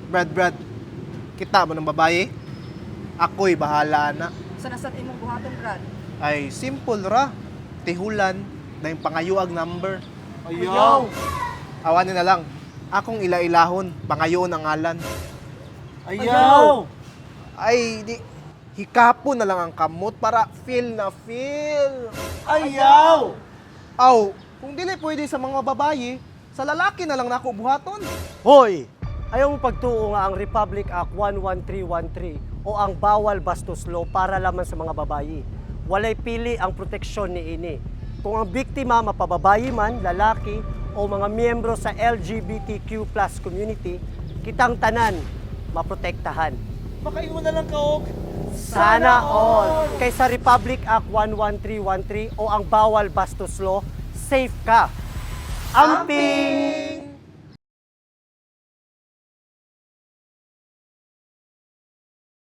Brad, kita mo ng babae? Ako'y bahala na. Sanasat imong buhaton, Brad. Ay, simple ra. Tihulan na yung pangayuag number. Ayaw! Awanin na lang. Akong ila-ilahon, pangayoon ang ngalan. Ayaw! Ay, di, hikapon na lang ang kamot para feel na feel. Ayaw! Aw, kung dili pwede sa mga babae, sa lalaki na lang nako buhaton. Hoy! Ayaw mo pagtuo nga ang Republic Act 11313 o ang bawal bastos law para lamang sa mga babayi. Walay pili ang proteksyon ni ini. Kung ang biktima mapababayi man, lalaki o mga miyembro sa LGBTQ+ community, kitang tanan maprotektahan. Makain mo na lang kaog. Sana all! Kaysa Republic Act 11313 o ang bawal bastos law, safe ka. Amping!